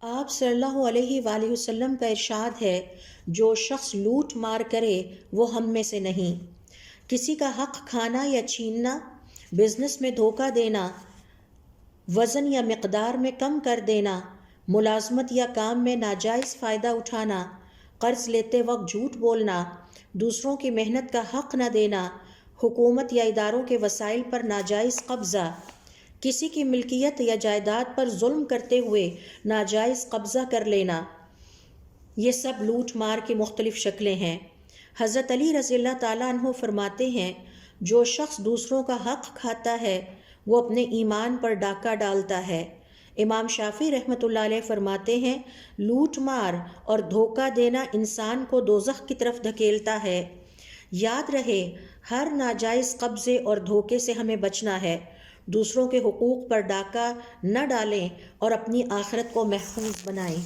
آپ صلی اللہ علیہ وآلہ وسلم کا ارشاد ہے، جو شخص لوٹ مار کرے وہ ہم میں سے نہیں۔ کسی کا حق کھانا یا چھیننا، بزنس میں دھوکہ دینا، وزن یا مقدار میں کم کر دینا، ملازمت یا کام میں ناجائز فائدہ اٹھانا، قرض لیتے وقت جھوٹ بولنا، دوسروں کی محنت کا حق نہ دینا، حکومت یا اداروں کے وسائل پر ناجائز قبضہ، کسی کی ملکیت یا جائیداد پر ظلم کرتے ہوئے ناجائز قبضہ کر لینا، یہ سب لوٹ مار کی مختلف شکلیں ہیں۔ حضرت علی رضی اللہ تعالیٰ عنہ فرماتے ہیں، جو شخص دوسروں کا حق کھاتا ہے وہ اپنے ایمان پر ڈاکہ ڈالتا ہے۔ امام شافعی رحمۃ اللہ علیہ فرماتے ہیں، لوٹ مار اور دھوکہ دینا انسان کو دوزخ کی طرف دھکیلتا ہے۔ یاد رہے، ہر ناجائز قبضے اور دھوکے سے ہمیں بچنا ہے، دوسروں کے حقوق پر ڈاکہ نہ ڈالیں اور اپنی آخرت کو محفوظ بنائیں۔